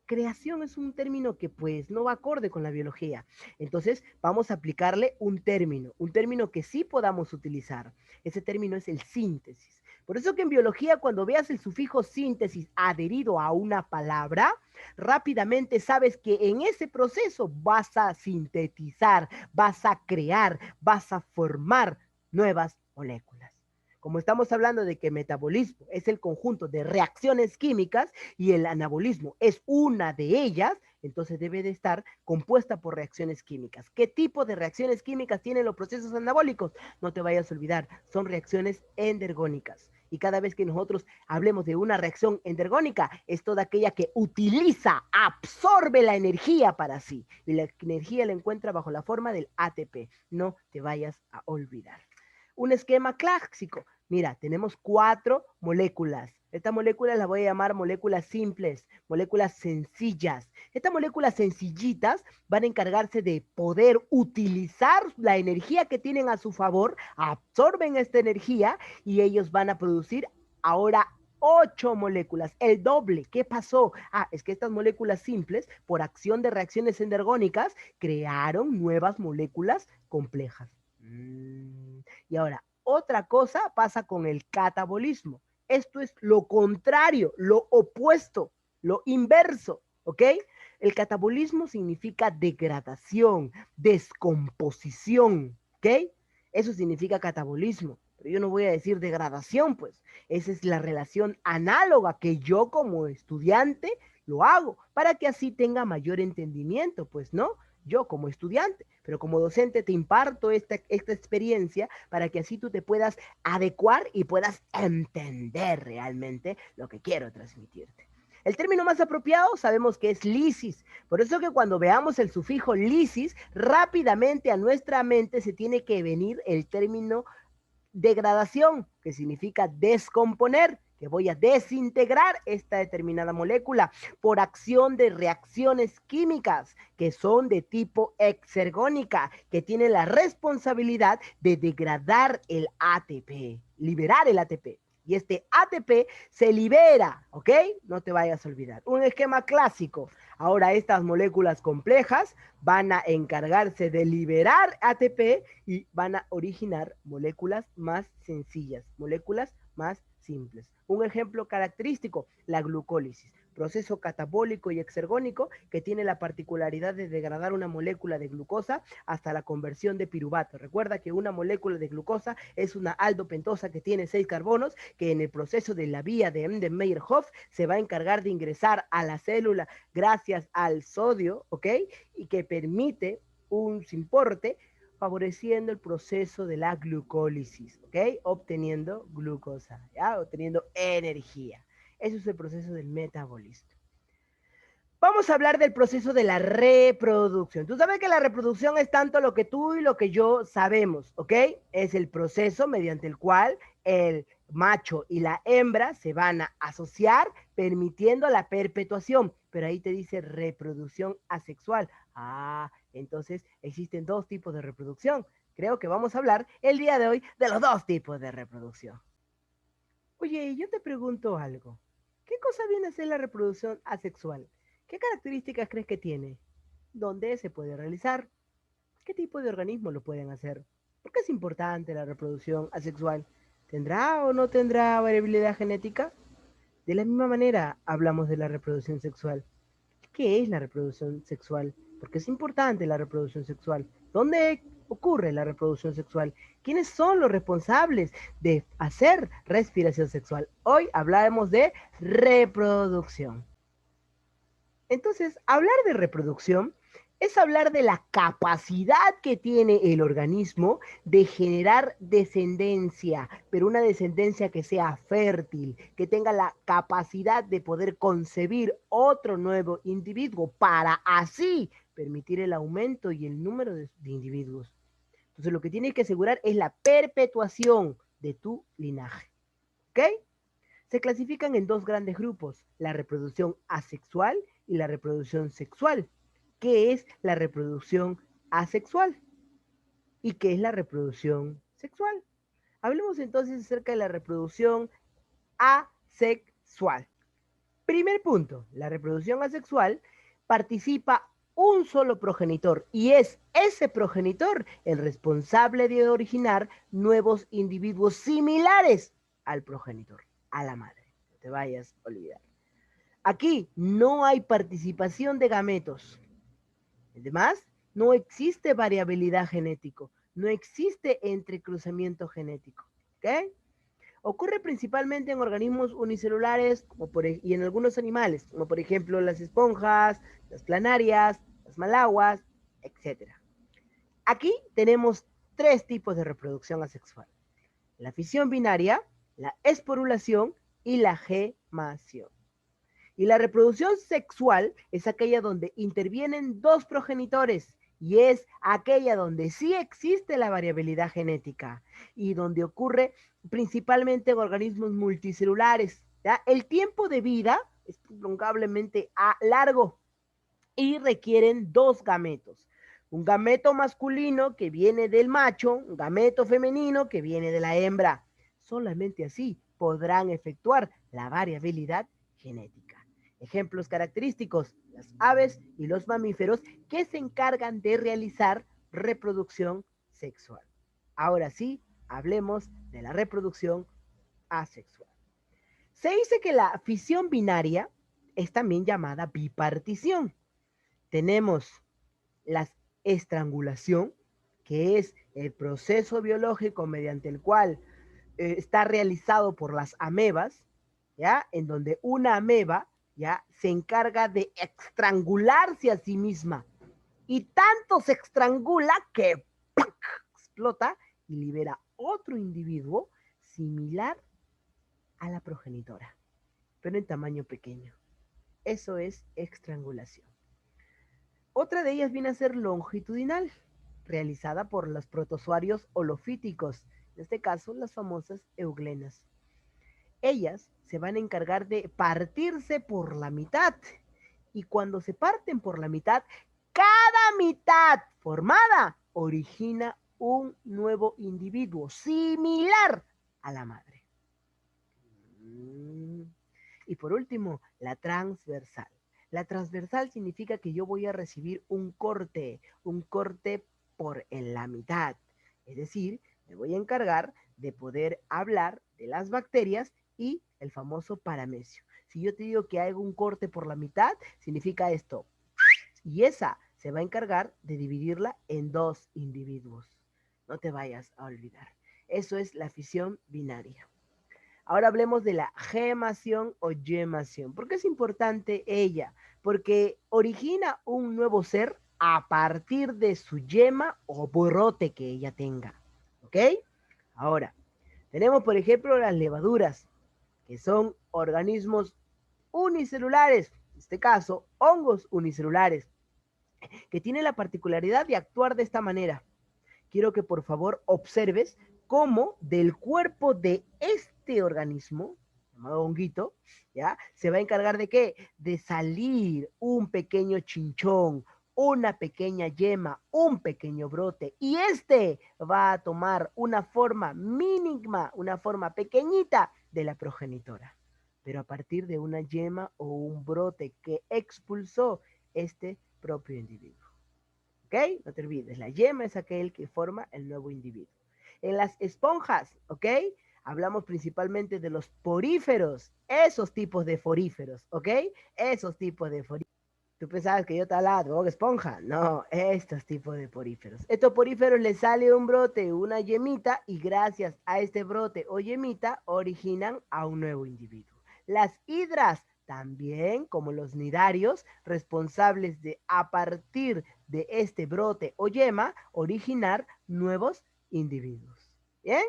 Speaker 1: creación es un término que pues no va acorde con la biología. Entonces vamos a aplicarle un término que sí podamos utilizar. Ese término es el síntesis. Por eso que en biología cuando veas el sufijo síntesis adherido a una palabra, rápidamente sabes que en ese proceso vas a sintetizar, vas a crear, vas a formar nuevas moléculas. Como estamos hablando de que metabolismo es el conjunto de reacciones químicas y el anabolismo es una de ellas, entonces debe de estar compuesta por reacciones químicas. ¿Qué tipo de reacciones químicas tienen los procesos anabólicos? No te vayas a olvidar, son reacciones endergónicas. Y cada vez que nosotros hablemos de una reacción endergónica, es toda aquella que utiliza, absorbe la energía para sí. Y la energía la encuentra bajo la forma del ATP. No te vayas a olvidar. Un esquema clásico. Mira, tenemos 4 moléculas. Estas moléculas las voy a llamar moléculas simples, moléculas sencillas. Estas moléculas sencillitas van a encargarse de poder utilizar la energía que tienen a su favor, absorben esta energía y ellos van a producir ahora 8 moléculas, el doble. ¿Qué pasó? Es que estas moléculas simples, por acción de reacciones endergónicas, crearon nuevas moléculas complejas. Y ahora, otra cosa pasa con el catabolismo. Esto es lo contrario, lo opuesto, lo inverso, ¿ok? El catabolismo significa degradación, descomposición, ¿ok? Eso significa catabolismo. Pero yo no voy a decir degradación, pues. Esa es la relación análoga que yo como estudiante lo hago para que así tenga mayor entendimiento, pues, ¿no? Yo como estudiante, pero como docente te imparto esta experiencia para que así tú te puedas adecuar y puedas entender realmente lo que quiero transmitirte. El término más apropiado sabemos que es lisis. Por eso que cuando veamos el sufijo lisis, rápidamente a nuestra mente se tiene que venir el término degradación, que significa descomponer, que voy a desintegrar esta determinada molécula por acción de reacciones químicas que son de tipo exergónica, que tienen la responsabilidad de degradar el ATP, liberar el ATP. Y este ATP se libera, ¿ok? No te vayas a olvidar. Un esquema clásico. Ahora estas moléculas complejas van a encargarse de liberar ATP y van a originar moléculas más sencillas, moléculas más simples. Un ejemplo característico, la glucólisis, proceso catabólico y exergónico que tiene la particularidad de degradar una molécula de glucosa hasta la conversión de piruvato. Recuerda que una molécula de glucosa es una aldopentosa que tiene 6 carbonos que en el proceso de la vía de Enden-Meyer-Hof se va a encargar de ingresar a la célula gracias al sodio, ¿ok? Y que permite un simporte favoreciendo el proceso de la glucólisis, ¿ok? Obteniendo glucosa, ¿ya? Obteniendo energía. Eso es el proceso del metabolismo. Vamos a hablar del proceso de la reproducción. Tú sabes que la reproducción es tanto lo que tú y lo que yo sabemos, ¿ok? Es el proceso mediante el cual el macho y la hembra se van a asociar, permitiendo la perpetuación. Pero ahí te dice reproducción asexual. Ah, entonces existen dos tipos de reproducción. Creo que vamos a hablar el día de hoy de los dos tipos de reproducción. Oye, yo te pregunto algo. ¿Qué cosa viene a ser la reproducción asexual? ¿Qué características crees que tiene? ¿Dónde se puede realizar? ¿Qué tipo de organismos lo pueden hacer? ¿Por qué es importante la reproducción asexual? ¿Tendrá o no tendrá variabilidad genética? De la misma manera hablamos de la reproducción sexual. ¿Qué es la reproducción sexual? Porque es importante la reproducción sexual. ¿Dónde ocurre la reproducción sexual? ¿Quiénes son los responsables de hacer respiración sexual? Hoy hablaremos de reproducción. Entonces, hablar de reproducción es hablar de la capacidad que tiene el organismo de generar descendencia, pero una descendencia que sea fértil, que tenga la capacidad de poder concebir otro nuevo individuo para así permitir el aumento y el número de individuos. Entonces, lo que tienes que asegurar es la perpetuación de tu linaje. ¿Ok? Se clasifican en dos grandes grupos, la reproducción asexual y la reproducción sexual. ¿Qué es la reproducción asexual? ¿Y qué es la reproducción sexual? Hablemos entonces acerca de la reproducción asexual. Primer punto, la reproducción asexual participa un solo progenitor y es ese progenitor el responsable de originar nuevos individuos similares al progenitor, a la madre. No te vayas a olvidar. Aquí no hay participación de gametos. Además, no existe variabilidad genético, no existe entrecruzamiento genético. ¿Ok? Ocurre principalmente en organismos unicelulares y en algunos animales, como por ejemplo las esponjas, las planarias, las malaguas, etc. Aquí tenemos tres tipos de reproducción asexual: la fisión binaria, la esporulación y la gemación. Y la reproducción sexual es aquella donde intervienen dos progenitores y es aquella donde sí existe la variabilidad genética y donde ocurre principalmente en organismos multicelulares. ¿Ya? El tiempo de vida es prolongablemente largo y requieren dos gametos. Un gameto masculino que viene del macho, un gameto femenino que viene de la hembra. Solamente así podrán efectuar la variabilidad genética. Ejemplos característicos: las aves y los mamíferos que se encargan de realizar reproducción sexual. Ahora sí, hablemos de la reproducción asexual. Se dice que la fisión binaria es también llamada bipartición. Tenemos la estrangulación, que es el proceso biológico mediante el cual está realizado por las amebas, ¿ya? En donde una ameba, ¿ya? Se encarga de estrangularse a sí misma. Y tanto se estrangula que ¡pac! Explota y libera otro individuo similar a la progenitora, pero en tamaño pequeño. Eso es estrangulación. Otra de ellas viene a ser longitudinal, realizada por los protozoarios holofíticos, en este caso las famosas euglenas. Ellas se van a encargar de partirse por la mitad. Y cuando se parten por la mitad, cada mitad formada origina un nuevo individuo similar a la madre. Y por último, la transversal. La transversal significa que yo voy a recibir un corte por en la mitad. Es decir, me voy a encargar de poder hablar de las bacterias y el famoso paramecio. Si yo te digo que hago un corte por la mitad, significa esto. Y esa se va a encargar de dividirla en dos individuos. No te vayas a olvidar. Eso es la fisión binaria. Ahora hablemos de la gemación o yemación. ¿Por qué es importante ella? Porque origina un nuevo ser a partir de su yema o brote que ella tenga. ¿Ok? Ahora, tenemos por ejemplo las levaduras, que son organismos unicelulares, en este caso, hongos unicelulares, que tienen la particularidad de actuar de esta manera. Quiero que por favor observes cómo del cuerpo de este organismo, llamado honguito, ¿ya? Se va a encargar de qué? De salir un pequeño chinchón, una pequeña yema, un pequeño brote, y este va a tomar una forma mínima, una forma pequeñita de la progenitora, pero a partir de una yema o un brote que expulsó este propio individuo. ¿Ok? No te olvides, la yema es aquel que forma el nuevo individuo. En las esponjas, ¿ok? Hablamos principalmente de los poríferos, esos tipos de poríferos, ¿ok? Esos tipos de poríferos. Tú pensabas que yo te hablaba de Bob Esponja. No, estos tipos de poríferos. Estos poríferos les sale un brote, una yemita, y gracias a este brote o yemita originan a un nuevo individuo. Las hidras también, como los nidarios, responsables de, a partir de este brote o yema, originar nuevos individuos. ¿Bien?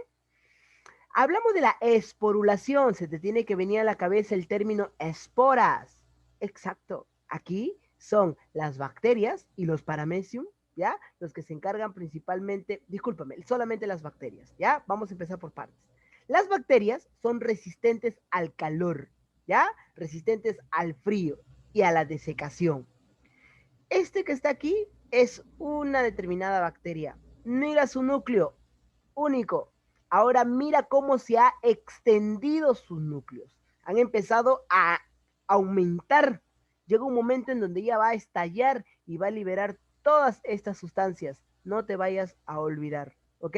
Speaker 1: Hablamos de la esporulación. Se te tiene que venir a la cabeza el término esporas. Exacto. Aquí son las bacterias y los paramecium, ¿ya? Los que se encargan principalmente, discúlpame, solamente las bacterias, ¿ya? Vamos a empezar por partes. Las bacterias son resistentes al calor, ¿ya? Resistentes al frío y a la desecación. Este que está aquí es una determinada bacteria. Mira su núcleo, único. Ahora mira cómo se ha extendido sus núcleos. Han empezado a aumentar. Llega un momento en donde ella va a estallar y va a liberar todas estas sustancias. No te vayas a olvidar, ¿ok?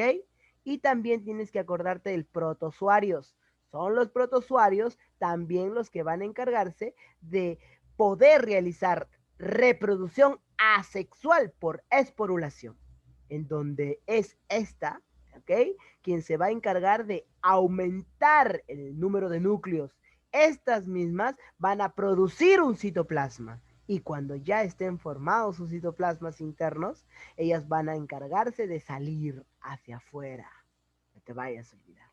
Speaker 1: Y también tienes que acordarte del protozoarios. Son los protozoarios también los que van a encargarse de poder realizar reproducción asexual por esporulación, en donde es esta, ¿ok? Quien se va a encargar de aumentar el número de núcleos. Estas mismas van a producir un citoplasma y cuando ya estén formados sus citoplasmas internos, ellas van a encargarse de salir hacia afuera. No te vayas a olvidar.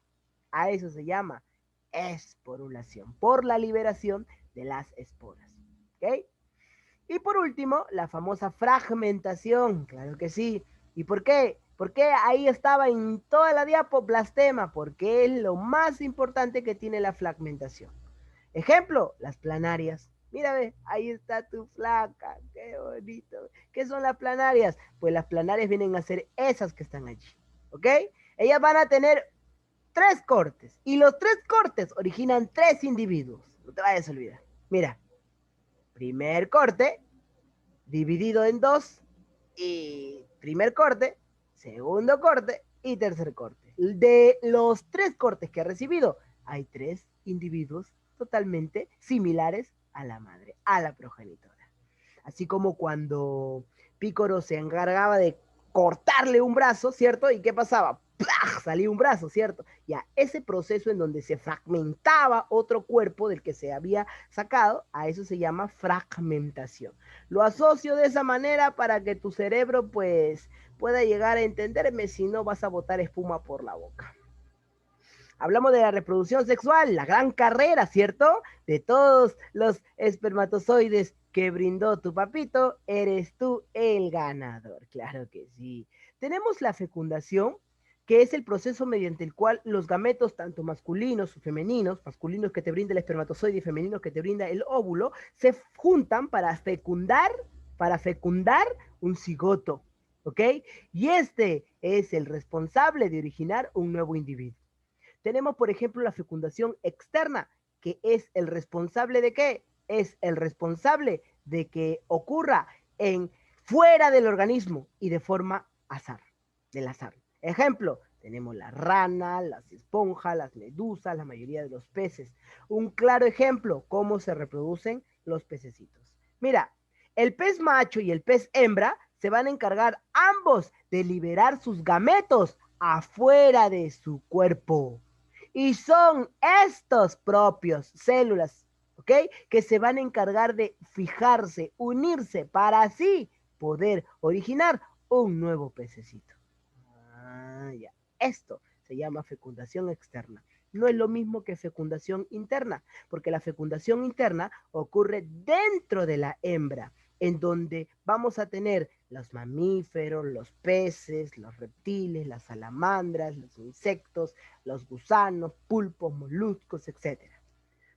Speaker 1: A eso se llama esporulación, por la liberación de las esporas. ¿Ok? Y por último, la famosa fragmentación, claro que sí. ¿Y por qué? Porque ahí estaba en toda la diapoblastema, porque es lo más importante que tiene la fragmentación. Ejemplo, las planarias. Mira, ve, ahí está tu flaca, qué bonito. ¿Qué son las planarias? Pues las planarias vienen a ser esas que están allí, ¿ok? Ellas van a tener 3 cortes y los 3 cortes originan 3 individuos. No te vayas a olvidar. Mira, primer corte, dividido en 2, y primer corte, segundo corte y tercer corte. De los 3 cortes que ha recibido, hay 3 individuos totalmente similares a la madre, a la progenitora. Así como cuando Pícoro se encargaba de cortarle un brazo, ¿cierto? ¿Y qué pasaba? ¡Plah! Salía un brazo, ¿cierto? Ya, ese proceso en donde se fragmentaba otro cuerpo del que se había sacado, a eso se llama fragmentación. Lo asocio de esa manera para que tu cerebro pues pueda llegar a entenderme, si no vas a botar espuma por la boca. Hablamos de la reproducción sexual, la gran carrera, ¿cierto? De todos los espermatozoides que brindó tu papito, eres tú el ganador. Claro que sí. Tenemos la fecundación, que es el proceso mediante el cual los gametos, tanto masculinos o femeninos, masculinos que te brinda el espermatozoide y femeninos que te brinda el óvulo, se juntan para fecundar un cigoto, ¿ok? Y este es el responsable de originar un nuevo individuo. Tenemos, por ejemplo, la fecundación externa, que es el responsable de qué? Es el responsable de que ocurra en fuera del organismo y de forma del azar. Ejemplo, tenemos la rana, las esponjas, las medusas, la mayoría de los peces. Un claro ejemplo, cómo se reproducen los pececitos. Mira, el pez macho y el pez hembra se van a encargar ambos de liberar sus gametos afuera de su cuerpo. Y son estos propios células, ¿ok? Que se van a encargar de fijarse, unirse para así poder originar un nuevo pececito. Ya. Esto se llama fecundación externa. No es lo mismo que fecundación interna, porque la fecundación interna ocurre dentro de la hembra, en donde vamos a tener los mamíferos, los peces, los reptiles, las salamandras, los insectos, los gusanos, pulpos, moluscos, etc.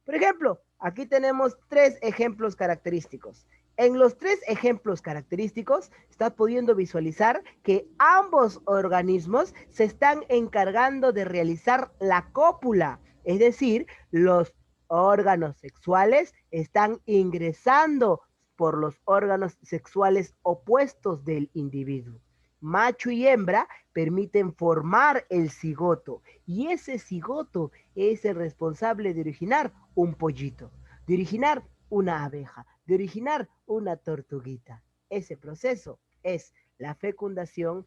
Speaker 1: Por ejemplo, aquí tenemos 3 ejemplos característicos. En los 3 ejemplos característicos, estás pudiendo visualizar que ambos organismos se están encargando de realizar la cópula, es decir, los órganos sexuales están ingresando por los órganos sexuales opuestos del individuo. Macho y hembra permiten formar el cigoto y ese cigoto es el responsable de originar un pollito, de originar una abeja, de originar una tortuguita. Ese proceso es la fecundación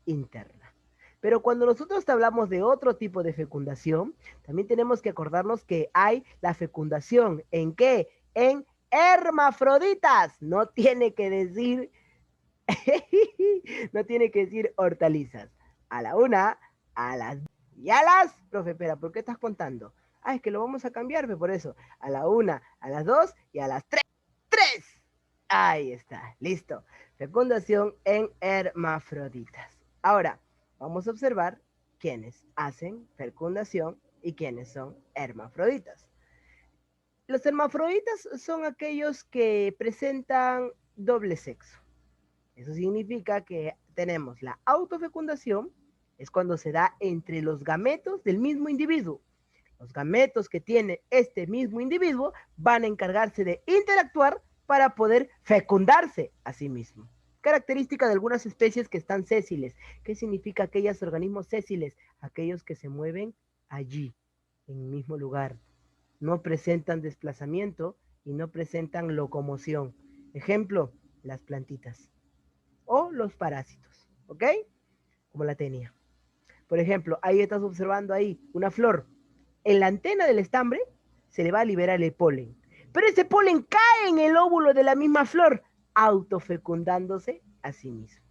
Speaker 1: interna. Pero cuando nosotros hablamos de otro tipo de fecundación, también tenemos que acordarnos que hay la fecundación. ¿En qué? En hermafroditas. No tiene que decir, no tiene que decir hortalizas. A la una, a las y a las, profe, espera, ¿por qué estás contando? Ah, es que lo vamos a cambiar, por eso. A la una, a las 2 y a las 3. ¡Tres! Ahí está, listo. Fecundación en hermafroditas. Ahora, vamos a observar quiénes hacen fecundación y quiénes son hermafroditas. Los hermafroditas son aquellos que presentan doble sexo. Eso significa que tenemos la autofecundación, es cuando se da entre los gametos del mismo individuo. Los gametos que tiene este mismo individuo van a encargarse de interactuar para poder fecundarse a sí mismo. Característica de algunas especies que están sésiles. ¿Qué significa aquellos organismos sésiles? Aquellos que se mueven allí, en el mismo lugar. No presentan desplazamiento y no presentan locomoción. Ejemplo, las plantitas o los parásitos, ¿ok? Como la tenia. Por ejemplo, ahí estás observando ahí una flor. En la antena del estambre se le va a liberar el polen, pero ese polen cae en el óvulo de la misma flor, autofecundándose a sí mismo.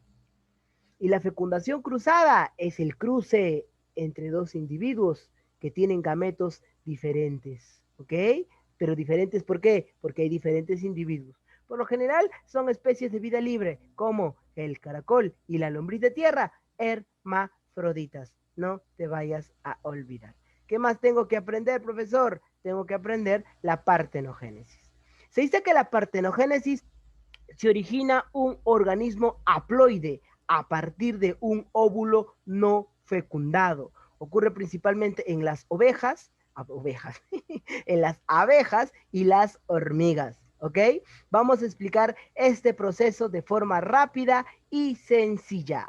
Speaker 1: Y la fecundación cruzada es el cruce entre dos individuos que tienen gametos diferentes, ¿ok? Pero diferentes, ¿por qué? Porque hay diferentes individuos. Por lo general son especies de vida libre, como el caracol y la lombriz de tierra, hermafroditas. No te vayas a olvidar. ¿Qué más tengo que aprender, profesor? Tengo que aprender la partenogénesis. Se dice que la partenogénesis se origina un organismo haploide a partir de un óvulo no fecundado. Ocurre principalmente en las en las abejas y las hormigas. ¿Ok? Vamos a explicar este proceso de forma rápida y sencilla.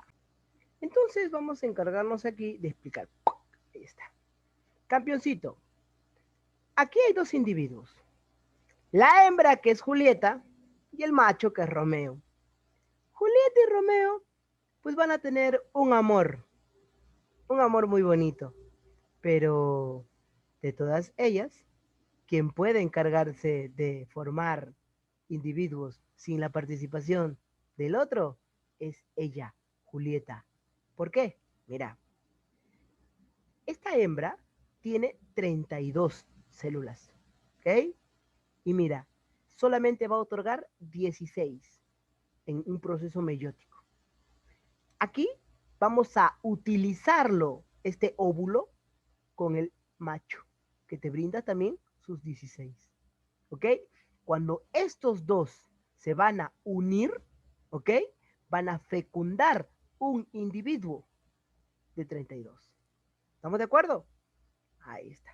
Speaker 1: Entonces vamos a encargarnos aquí de explicar. Ahí está. Campeoncito. Aquí hay 2 individuos. La hembra, que es Julieta, y el macho, que es Romeo. Julieta y Romeo pues van a tener un amor muy bonito, pero de todas ellas, quien puede encargarse de formar individuos sin la participación del otro es ella, Julieta. ¿Por qué? Mira, Esta hembra tiene 32 células, ¿ok? Y mira, solamente va a otorgar 16 en un proceso meiótico. Aquí vamos a utilizarlo, este óvulo, con el macho, que te brinda también sus 16. ¿Ok? Cuando estos dos se van a unir, ¿ok? Van a fecundar un individuo de 32. ¿Estamos de acuerdo? Ahí está.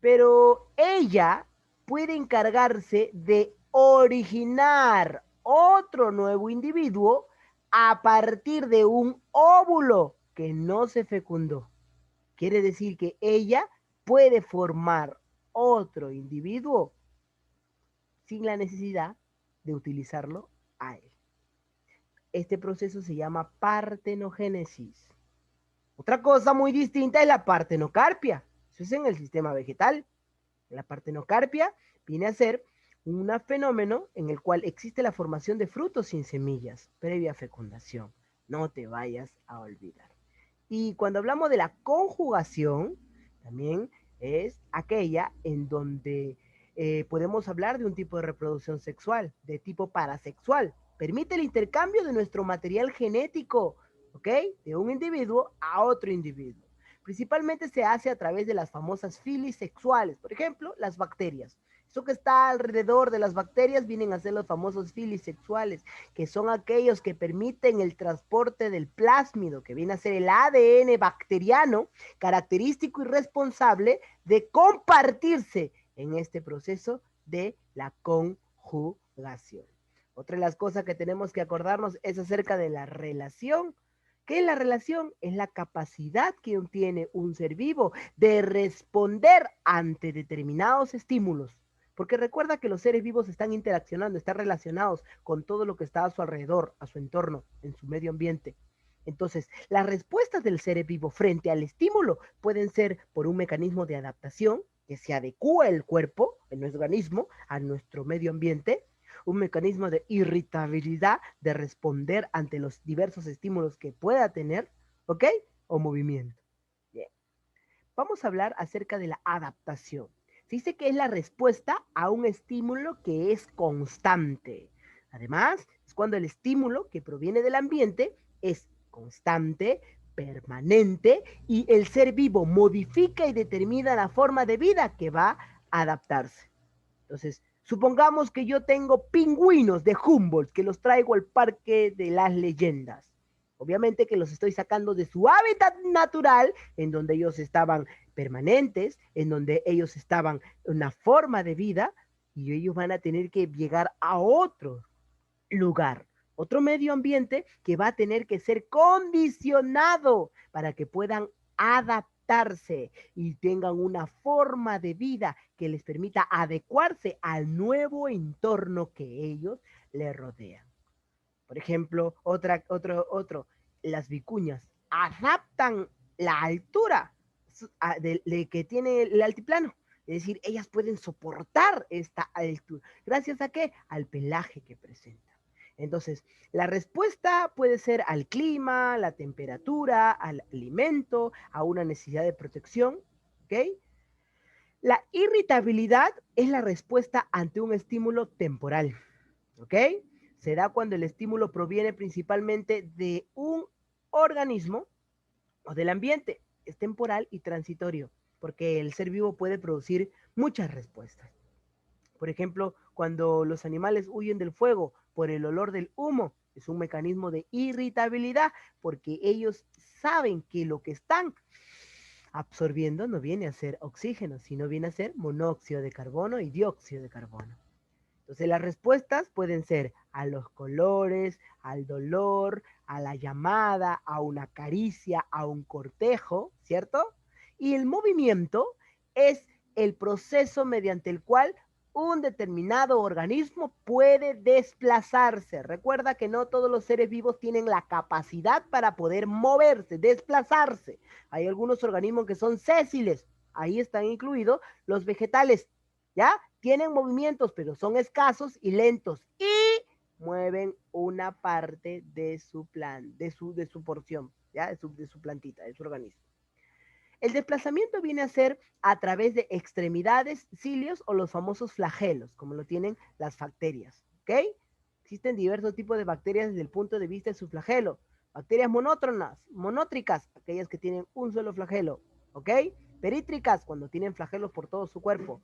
Speaker 1: Pero ella puede encargarse de originar otro nuevo individuo a partir de un óvulo que no se fecundó. Quiere decir que ella puede formar otro individuo sin la necesidad de utilizarlo a él. Este proceso se llama partenogénesis. Otra cosa muy distinta es la partenocarpia. Eso es en el sistema vegetal. La partenocarpia viene a ser un fenómeno en el cual existe la formación de frutos sin semillas previa fecundación. No te vayas a olvidar. Y cuando hablamos de la conjugación, también es aquella en donde podemos hablar de un tipo de reproducción sexual, de tipo parasexual. Permite el intercambio de nuestro material genético, ¿ok? De un individuo a otro individuo. Principalmente se hace a través de las famosas filis sexuales, por ejemplo, las bacterias. Eso que está alrededor de las bacterias vienen a ser los famosos filis sexuales, que son aquellos que permiten el transporte del plásmido, que viene a ser el ADN bacteriano, característico y responsable de compartirse en este proceso de la conjugación. Otra de las cosas que tenemos que acordarnos es acerca de la relación. ¿Qué es la relación? Es la capacidad que tiene un ser vivo de responder ante determinados estímulos. Porque recuerda que los seres vivos están interaccionando, están relacionados con todo lo que está a su alrededor, a su entorno, en su medio ambiente. Entonces, las respuestas del ser vivo frente al estímulo pueden ser por un mecanismo de adaptación, que se adecúa el cuerpo, el organismo, a nuestro medio ambiente, un mecanismo de irritabilidad, de responder ante los diversos estímulos que pueda tener, ¿ok? O movimiento. Bien. Vamos a hablar acerca de la adaptación. Se dice que es la respuesta a un estímulo que es constante. Además, es cuando el estímulo que proviene del ambiente es constante, permanente y el ser vivo modifica y determina la forma de vida que va a adaptarse. Entonces, supongamos que yo tengo pingüinos de Humboldt que los traigo al Parque de las Leyendas. Obviamente que los estoy sacando de su hábitat natural, en donde ellos estaban permanentes, en donde ellos estaban en una forma de vida, y ellos van a tener que llegar a otro lugar, otro medio ambiente que va a tener que ser condicionado para que puedan adaptarse y tengan una forma de vida que les permita adecuarse al nuevo entorno que ellos le rodean. Por ejemplo, las vicuñas adaptan la altura de que tiene el altiplano. Es decir, ellas pueden soportar esta altura. ¿Gracias a qué? Al pelaje que presenta. Entonces, la respuesta puede ser al clima, la temperatura, al alimento, a una necesidad de protección, ¿ok? La irritabilidad es la respuesta ante un estímulo temporal, ¿ok? Se da cuando el estímulo proviene principalmente de un organismo o del ambiente. Es temporal y transitorio, porque el ser vivo puede producir muchas respuestas. Por ejemplo, cuando los animales huyen del fuego por el olor del humo, es un mecanismo de irritabilidad, porque ellos saben que lo que están absorbiendo no viene a ser oxígeno, sino viene a ser monóxido de carbono y dióxido de carbono. Entonces las respuestas pueden ser a los colores, al dolor, a la llamada, a una caricia, a un cortejo, ¿cierto? Y el movimiento es el proceso mediante el cual un determinado organismo puede desplazarse. Recuerda que no todos los seres vivos tienen la capacidad para poder moverse, desplazarse. Hay algunos organismos que son sésiles. Ahí están incluidos los vegetales, ¿ya? Tienen movimientos, pero son escasos y lentos y mueven una parte de su plan, de su porción, ¿ya? De su plantita, de su organismo. El desplazamiento viene a ser a través de extremidades, cilios o los famosos flagelos, como lo tienen las bacterias, ¿ok? Existen diversos tipos de bacterias desde el punto de vista de su flagelo. Bacterias monótronas, monótricas, aquellas que tienen un solo flagelo, ¿ok? Perítricas, cuando tienen flagelos por todo su cuerpo.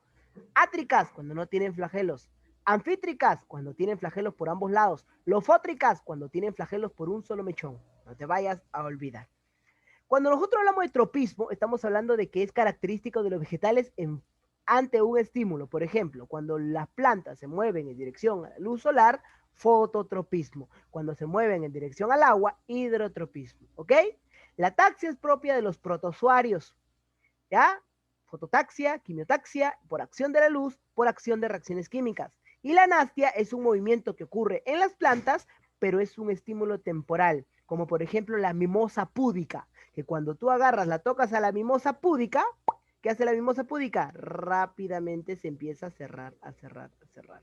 Speaker 1: Átricas, cuando no tienen flagelos. Anfítricas, cuando tienen flagelos por ambos lados. Lofótricas, cuando tienen flagelos por un solo mechón. No te vayas a olvidar. Cuando nosotros hablamos de tropismo, estamos hablando de que es característico de los vegetales ante un estímulo. Por ejemplo, cuando las plantas se mueven en dirección a la luz solar, fototropismo. Cuando se mueven en dirección al agua, hidrotropismo. ¿Ok? La taxia es propia de los protozoarios. ¿Ya? Fototaxia, quimiotaxia, por acción de la luz, por acción de reacciones químicas. Y la anastia es un movimiento que ocurre en las plantas, pero es un estímulo temporal, como por ejemplo la mimosa púdica, que cuando tú agarras, la tocas a la mimosa púdica, ¿qué hace la mimosa púdica? Rápidamente se empieza a cerrar, a cerrar, a cerrar.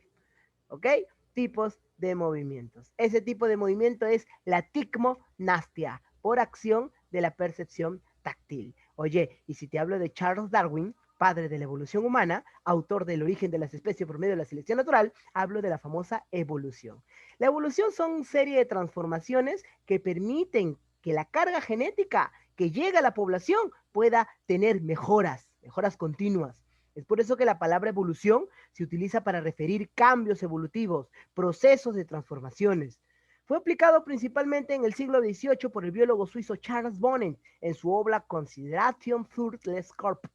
Speaker 1: ¿Ok? Tipos de movimientos. Ese tipo de movimiento es la ticmonastia, por acción de la percepción táctil. Oye, y si te hablo de Charles Darwin, padre de la evolución humana, autor del origen de las especies por medio de la selección natural, hablo de la famosa evolución. La evolución son serie de transformaciones que permiten que la carga genética que llega a la población pueda tener mejoras, mejoras continuas. Es por eso que la palabra evolución se utiliza para referir cambios evolutivos, procesos de transformaciones. Fue aplicado principalmente en el siglo XVIII por el biólogo suizo Charles Bonnet en su obra Consideration für les Corp.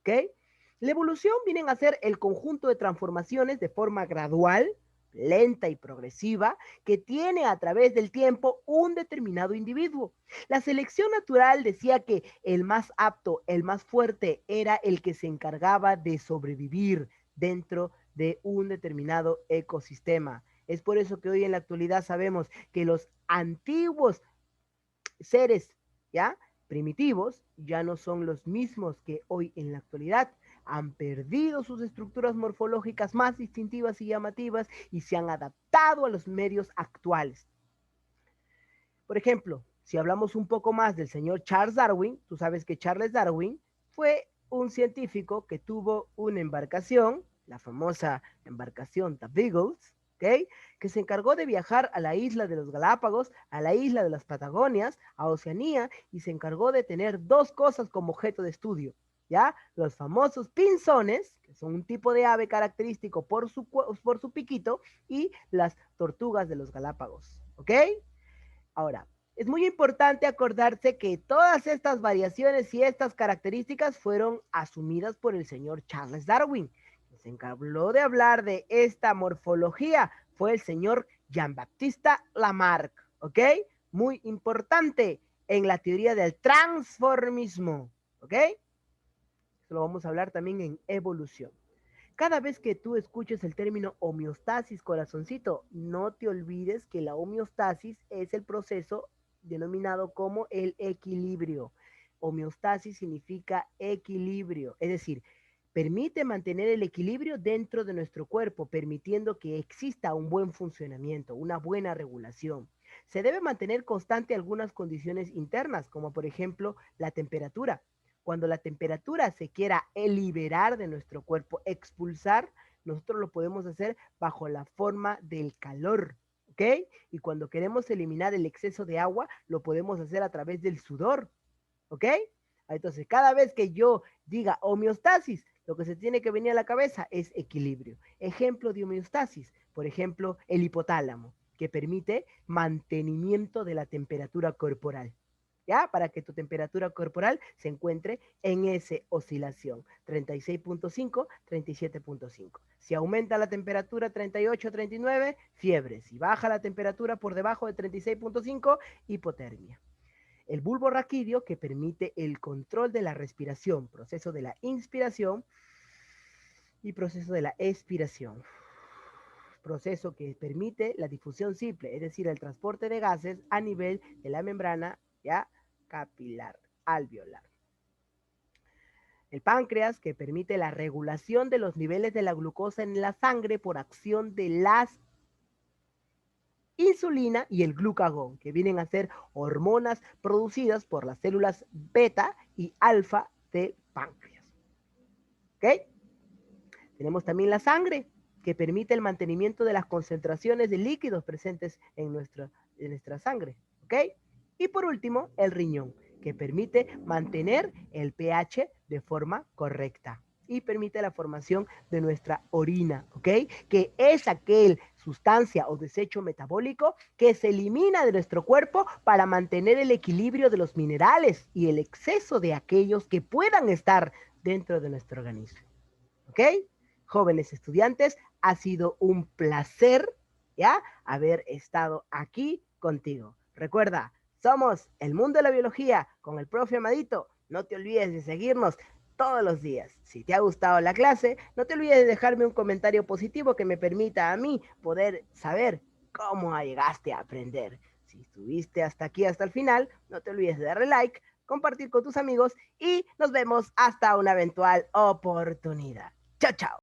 Speaker 1: ¿Okay? La evolución viene a ser el conjunto de transformaciones de forma gradual, lenta y progresiva que tiene a través del tiempo un determinado individuo. La selección natural decía que el más apto, el más fuerte, era el que se encargaba de sobrevivir dentro de un determinado ecosistema. Es por eso que hoy en la actualidad sabemos que los antiguos seres, ¿ya? Primitivos, ya no son los mismos que hoy en la actualidad. Han perdido sus estructuras morfológicas más distintivas y llamativas y se han adaptado a los medios actuales. Por ejemplo, si hablamos un poco más del señor Charles Darwin, tú sabes que Charles Darwin fue un científico que tuvo una embarcación, la famosa embarcación The Beagles, ¿okay? Que se encargó de viajar a la isla de los Galápagos, a la isla de las Patagonias, a Oceanía, y se encargó de tener dos cosas como objeto de estudio, ¿ya? Los famosos pinzones, que son un tipo de ave característico por su piquito, y las tortugas de los Galápagos, ¿ok? Ahora, es muy importante acordarse que todas estas variaciones y estas características fueron asumidas por el señor Charles Darwin. Quien se encargó de hablar de esta morfología fue el señor Jean-Baptiste Lamarck, ¿ok? Muy importante en la teoría del transformismo, ¿ok? Esto lo vamos a hablar también en evolución. Cada vez que tú escuches el término homeostasis, corazoncito, no te olvides que la homeostasis es el proceso denominado como el equilibrio. Homeostasis significa equilibrio, es decir, permite mantener el equilibrio dentro de nuestro cuerpo, permitiendo que exista un buen funcionamiento, una buena regulación. Se debe mantener constante algunas condiciones internas, como por ejemplo la temperatura. Cuando la temperatura se quiera liberar de nuestro cuerpo, expulsar, nosotros lo podemos hacer bajo la forma del calor, ¿ok? Y cuando queremos eliminar el exceso de agua, lo podemos hacer a través del sudor, ¿ok? Entonces, cada vez que yo diga homeostasis, lo que se tiene que venir a la cabeza es equilibrio. Ejemplo de homeostasis, por ejemplo, el hipotálamo, que permite mantenimiento de la temperatura corporal. ¿Ya? Para que tu temperatura corporal se encuentre en esa oscilación, 36.5, 37.5. Si aumenta la temperatura 38, 39, fiebre. Si baja la temperatura por debajo de 36.5, hipotermia. El bulbo raquídeo, que permite el control de la respiración, proceso de la inspiración y proceso de la expiración. Proceso que permite la difusión simple, es decir, el transporte de gases a nivel de la membrana, ¿ya? Capilar, alveolar. El páncreas, que permite la regulación de los niveles de la glucosa en la sangre por acción de las insulina y el glucagón, que vienen a ser hormonas producidas por las células beta y alfa del páncreas. ¿Ok? Tenemos también la sangre, que permite el mantenimiento de las concentraciones de líquidos presentes en nuestra sangre. ¿Ok? Y por último, el riñón, que permite mantener el pH de forma correcta y permite la formación de nuestra orina, ¿ok? Que es aquel sustancia o desecho metabólico que se elimina de nuestro cuerpo para mantener el equilibrio de los minerales y el exceso de aquellos que puedan estar dentro de nuestro organismo, ¿ok? Jóvenes estudiantes, ha sido un placer, ¿ya? Haber estado aquí contigo. Recuerda, somos el mundo de la biología con el profe Amadito. No te olvides de seguirnos todos los días. Si te ha gustado la clase, no te olvides de dejarme un comentario positivo que me permita a mí poder saber cómo llegaste a aprender. Si estuviste hasta aquí, hasta el final, no te olvides de darle like, compartir con tus amigos y nos vemos hasta una eventual oportunidad. Chao, chao.